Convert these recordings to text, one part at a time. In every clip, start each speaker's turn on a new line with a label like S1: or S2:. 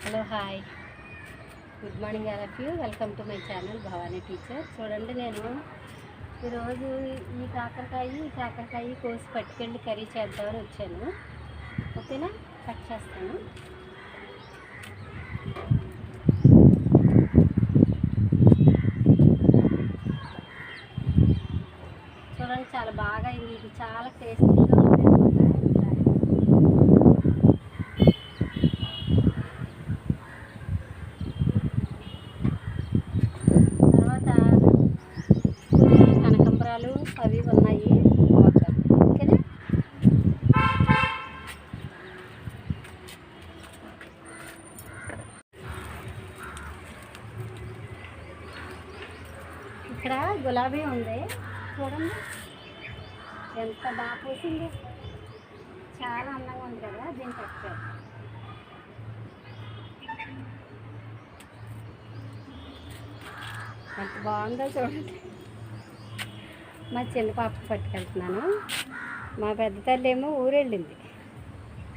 S1: Hello hi good morning all of you. Welcome to my channel Bhavani teacher. చూడండి, నేను ఈరోజు ఈ కాకరకాయ కోసి పట్టుకెళ్ళి కర్రీ చేద్దామని వచ్చాను. ఓకేనా, కట్ చేస్తాను. చూడండి, చాలా బాగా ఇది చాలా టేస్టీగా ఉంటుంది. కనకంబరాలు అవి ఉన్నాయి. ఓకేనా, ఇక్కడ గులాబీ ఉంది. చూడండి ఎంత బాగా పూసింది, చాలా అందంగా ఉంది కదా. దీన్ని కట్టారు. ఎంత బాగుందో చూడండి. మా చిన్న పాప పట్టుకెళ్తున్నాను. మా పెద్ద తల్లి ఏమో ఊరెళ్ళింది,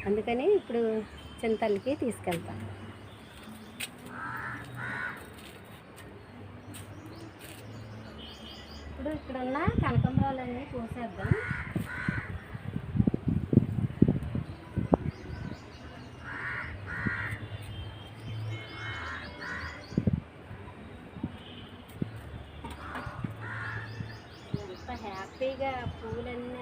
S1: అందుకని ఇప్పుడు చిన్న తల్లికి తీసుకెళ్తాను. ఇప్పుడు ఇక్కడున్న కనకంబరాలన్నీ కోసేద్దాం. ఎంత హ్యాపీగా పూలన్నీ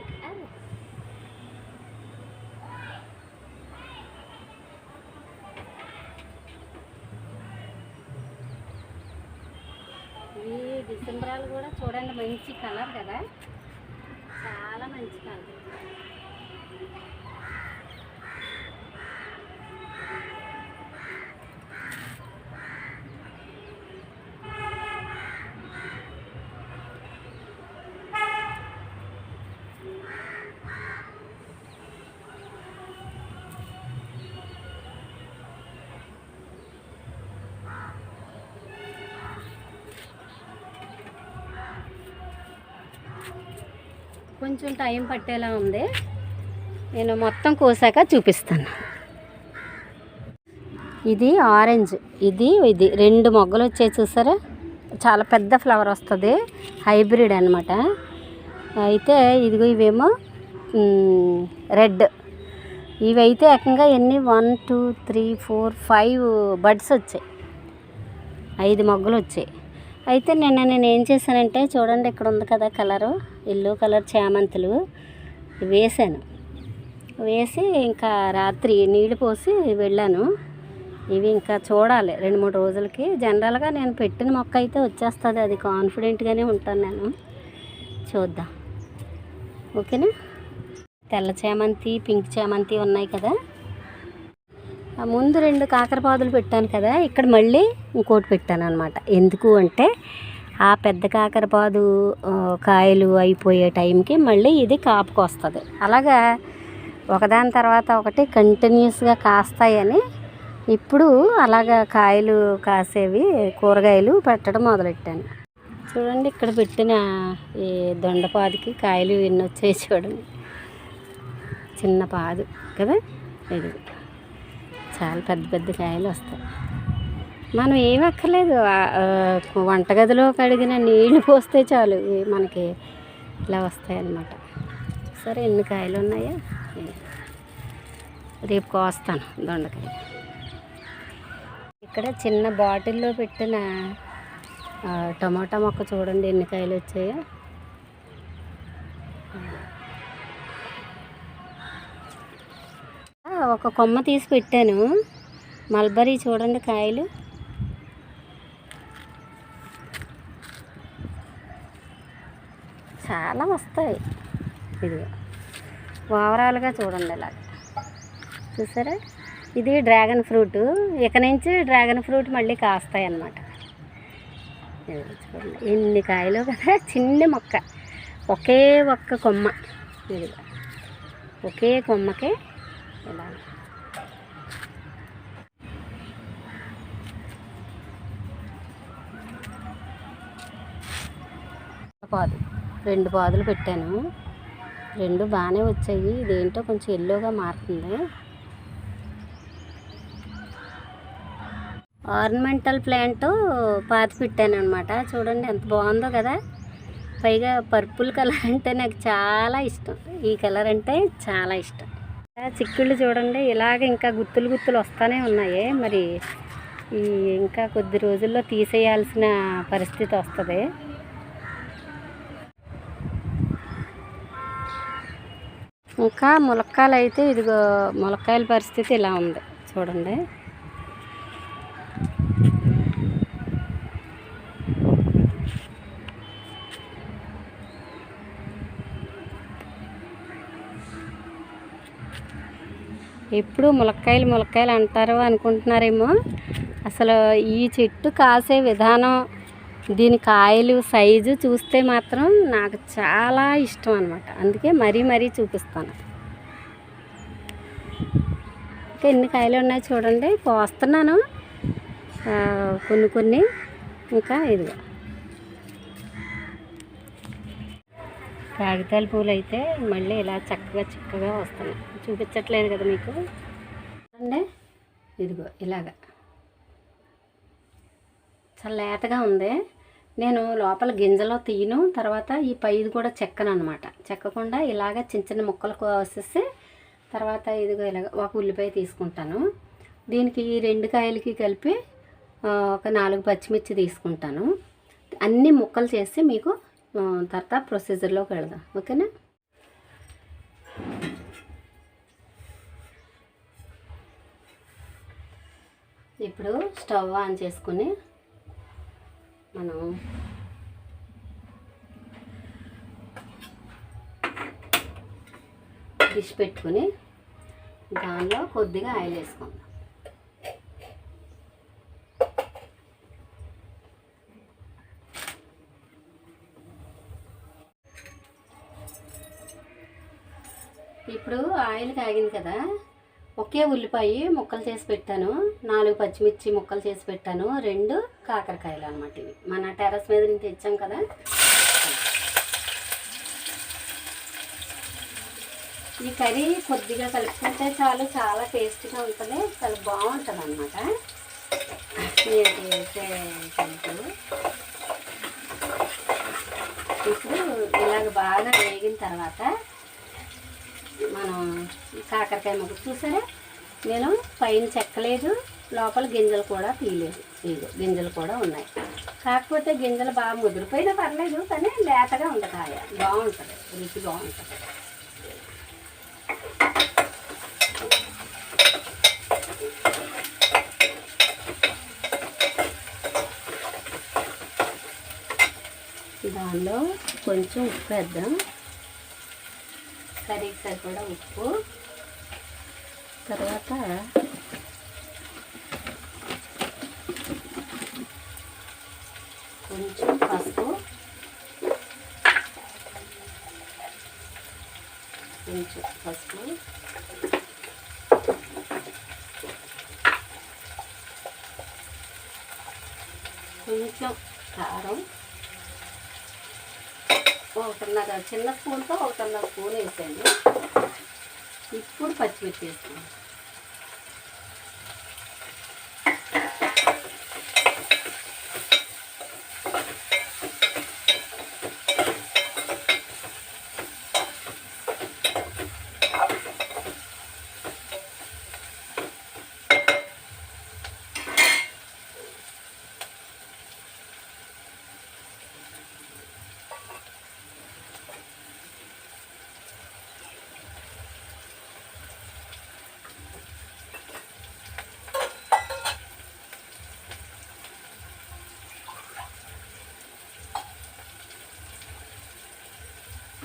S1: ఈ డిసెంబరాలు కూడా చూడండి, మంచి కలర్ కదా, చాలా మంచి కలర్. కొంచెం టైం పట్టేలా ఉంది, నేను మొత్తం కోసాక చూపిస్తాను. ఇది ఆరెంజ్, ఇది రెండు మొగ్గలు వచ్చాయి చూసారా, చాలా పెద్ద ఫ్లవర్ వస్తుంది, హైబ్రిడ్ అనమాట. అయితే ఇదిగో ఇవేమో రెడ్. ఇవైతే ఏకంగా ఎన్ని 1 2 3 4 5 బడ్స్ వచ్చాయి, 5 మొగ్గలు వచ్చాయి. అయితే నేను ఏం చేశానంటే, చూడండి ఇక్కడ ఉంది కదా కలరు, ఎల్లో కలర్ చామంతులు వేసాను. వేసి ఇంకా రాత్రి నీళ్ళు పోసి వెళ్ళాను. ఇవి ఇంకా చూడాలి 2-3 రోజులకి. జనరల్గా నేను పెట్టిన మొక్క అయితే వచ్చేస్తుంది, అది కాన్ఫిడెంట్గానే ఉంటాను నేను. చూద్దాం, ఓకేనా. తెల్ల చామంతి, పింక్ చామంతి ఉన్నాయి కదా. ముందు 2 కాకరపాదులు పెట్టాను కదా, ఇక్కడ మళ్ళీ ఇంకోటి పెట్టాను అనమాట. ఎందుకు అంటే ఆ పెద్ద కాకరపాదు కాయలు అయిపోయే టైంకి మళ్ళీ ఇది కాపుకు వస్తుంది. అలాగా ఒకదాని తర్వాత ఒకటి కంటిన్యూస్గా కాస్తాయని ఇప్పుడు అలాగా కాయలు కాసేవి కూరగాయలు పెట్టడం మొదలెట్టాను. చూడండి, ఇక్కడ పెట్టిన ఈ దొండపాదుకి కాయలు ఎన్ని వచ్చాయి చూడండి. చిన్న పాదు కదా ఇది, చాలా పెద్ద పెద్ద కాయలు వస్తాయి. మనం ఏమి అక్కర్లేదు, వంటగదిలో కడిగిన నీళ్లు పోస్తే చాలు మనకి ఇలా వస్తాయి అన్నమాట. సరే, ఎన్ని కాయలు ఉన్నాయో రేపు కోస్తాను దొండకాయ. ఇక్కడ చిన్న బాటిల్లో పెట్టిన టమాటా మొక్క చూడండి ఎన్ని కాయలు వచ్చాయో. ఒక కొమ్మ తీసి పెట్టాను, మల్బరీ చూడండి కాయలు. చాలా వస్తాయి. ఇది ఓవరాల్గా చూడండి ఇలా చూసారా. ఇది డ్రాగన్ ఫ్రూట్, ఇక నుంచి డ్రాగన్ ఫ్రూట్ మళ్ళీ కాస్తాయి అన్నమాట. చూడండి ఎన్ని కాయలు కదా, చిన్న మొక్క, ఒకే ఒక్క కొమ్మ. ఇది ఒకే కొమ్మకే ఇలా. పాదు 2 పాదులు పెట్టాను, 2 బాగానే వచ్చాయి. ఇదేంటో కొంచెం ఎల్లోగా మారుతుంది. ఆర్నమెంటల్ ప్లాంట్ పాతి పెట్టాను అనమాట. చూడండి ఎంత బాగుందో కదా. పైగా పర్పుల్ కలర్ అంటే నాకు చాలా ఇష్టం. ఈ కలర్ అంటే చాలా ఇష్టం. చిక్కుళ్ళు చూడండి ఇలాగ ఇంకా గుత్తులు గుత్తులు వస్తూనే ఉన్నాయి. మరి ఈ ఇంకా కొద్ది రోజుల్లో తీసేయాల్సిన పరిస్థితి వస్తుంది. ఇంకా ములక్కాయలు అయితే ఇదిగో ములక్కాయల పరిస్థితి ఇలా ఉంది చూడండి. ఎప్పుడు ములక్కాయలు అంటారు అనుకుంటున్నారేమో. అసలు ఈ చెట్టు కాసే విధానం, దీని కాయలు సైజు చూస్తే మాత్రం నాకు చాలా ఇష్టం అనమాట. అందుకే మరీ చూపిస్తాను. ఇంకా ఎన్ని కాయలు ఉన్నాయి చూడండి. కోస్తున్నాను కొన్ని. ఇంకా ఇదిగో కాగితాల పూలు అయితే మళ్ళీ ఇలా చక్కగా వస్తున్నాయి. చూపించట్లేదు కదా మీకు. అంటే ఇదిగో ఇలాగా చాలా లేతగా ఉంది. నేను లోపల గింజలో తీయను, తర్వాత ఈ పైది కూడా చెక్కను అనమాట. చెక్కకుండా ఇలాగ చిన్న ముక్కలు కోసేసి తర్వాత ఇదిగో ఇలాగ ఒక ఉల్లిపాయ తీసుకుంటాను. దీనికి 2 కాయలకి కలిపి ఒక 4 పచ్చిమిర్చి తీసుకుంటాను. అన్ని ముక్కలు చేసి మీకు తర్వాత ప్రొసీజర్లోకి వెళదాం. ఓకేనా. ఇప్పుడు స్టవ్ ఆన్ చేసుకుని మనం డిష్ పెట్టుకుని దానిలో కొద్దిగా ఆయిల్ వేసుకుందాం. ఇప్పుడు ఆయిల్ కాగింది కదా. ఒకే ఉల్లిపాయ ముక్కలు చేసి పెట్టాను, 4 పచ్చిమిర్చి ముక్కలు చేసి పెట్టాను, 2 కాకరకాయలు అనమాట. ఇవి మన టెర్రస్ మీద నుంచి తెచ్చాం కదా. ఈ కర్రీ కొద్దిగా కలుపుకుంటే చాలు, చాలా టేస్టీగా ఉంటుంది, చాలా బాగుంటుంది అనమాట. ఇప్పుడు ఇలాగ బాగా వేగిన తర్వాత మనం కాకరకాయ ముక్క చూసారా, నేను పైన చెక్కలేదు, లోపల గింజలు కూడా తీయలేదు. ఇదిగో గింజలు కూడా ఉన్నాయి. కాకపోతే గింజలు బాగా ముదిరిపోయినా పర్లేదు, కానీ లేతగా ఉంది కాయ. బాగుంటుంది, రుచి బాగుంటుంది. దానిలో కొంచెం ఉప్పు వేద్దాం, కర్రీకి సరిపడా ఉప్పు. తర్వాత కొంచెం పసుపు, కొంచెం కారం, 1.5 చిన్న స్పూన్తో 1.5 స్పూన్ వేసాను. ఇప్పుడు పచ్చిమిర్చి వేస్తాను.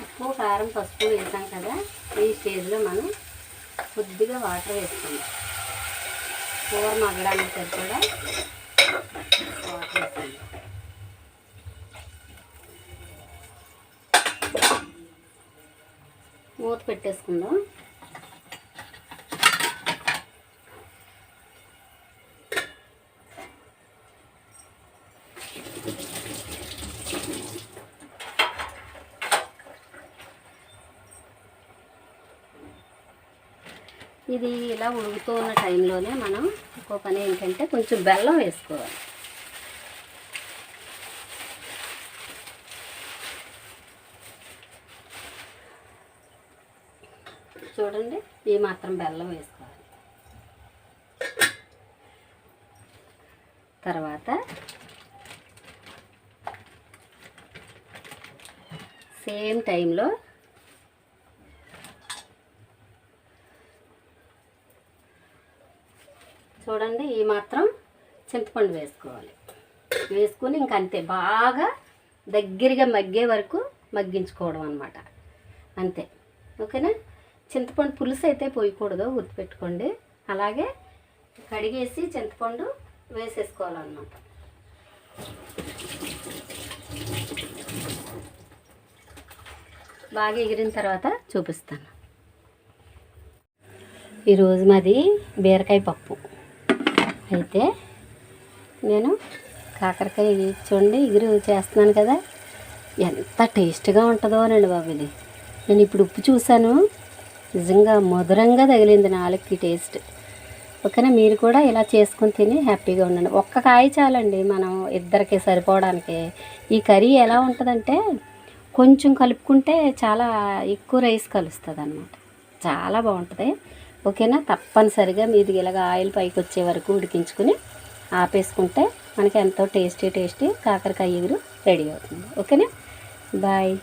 S1: ఉప్పు, కారం, పసుపు వేసాం కదా. ఈ స్టేజ్లో మనం కొద్దిగా వాటర్ వేసుకుందాం. కూర మగ్గడానికి సరిపడా వాటర్ వేసుకుందాం. మూత పెట్టేసుకుందాం. ఇది ఇలా ఉడుకుతూ ఉన్న టైంలోనే మనం ఇంకో పని ఏంటంటే కొంచెం బెల్లం వేసుకోవాలి. చూడండి, ఈ మాత్రం బెల్లం వేసుకోవాలి. తర్వాత సేమ్ టైంలో చూడండి ఈ మాత్రం చింతపండు వేసుకోవాలి. వేసుకుని ఇంకంతే బాగా దగ్గరగా మగ్గే వరకు మగ్గించుకోవడం అన్నమాట. అంతే, ఓకేనా. చింతపండు పులుసు అయితే పోయకూడదు, గుర్తుపెట్టుకోండి. అలాగే కడిగేసి చింతపండు వేసేసుకోవాలన్నమాట. బాగా ఎగిరిన తర్వాత చూపిస్తాను. ఈరోజు మాది బీరకాయ పప్పు. అయితే నేను కాకరకాయ చూడండి ఎగురు చేస్తున్నాను కదా, ఎంత టేస్ట్గా ఉంటుందోనండి బాబు. ఇది నేను ఇప్పుడు ఉప్పు చూశాను, నిజంగా మధురంగా తగిలింది నాలుగుకి టేస్ట్. ఓకేనా, మీరు కూడా ఇలా చేసుకొని తిని హ్యాపీగా ఉండండి. ఒక్క కాయ చాలండి మనం ఇద్దరికి సరిపోవడానికి. ఈ కర్రీ ఎలా ఉంటుందంటే కొంచెం కలుపుకుంటే చాలా ఎక్కువ రైస్ కలుస్తుంది అన్నమాట. చాలా బాగుంటుంది. ఓకేనా, తప్పనిసరిగా మీది ఇలాగ ఆయిల్ పైకి వచ్చే వరకు ఉడికించుకుని ఆపేసుకుంటే మనకి ఎంతో టేస్టీ కాకరకాయ ఎగురు రెడీ అవుతుంది. ఓకేనా, బాయ్.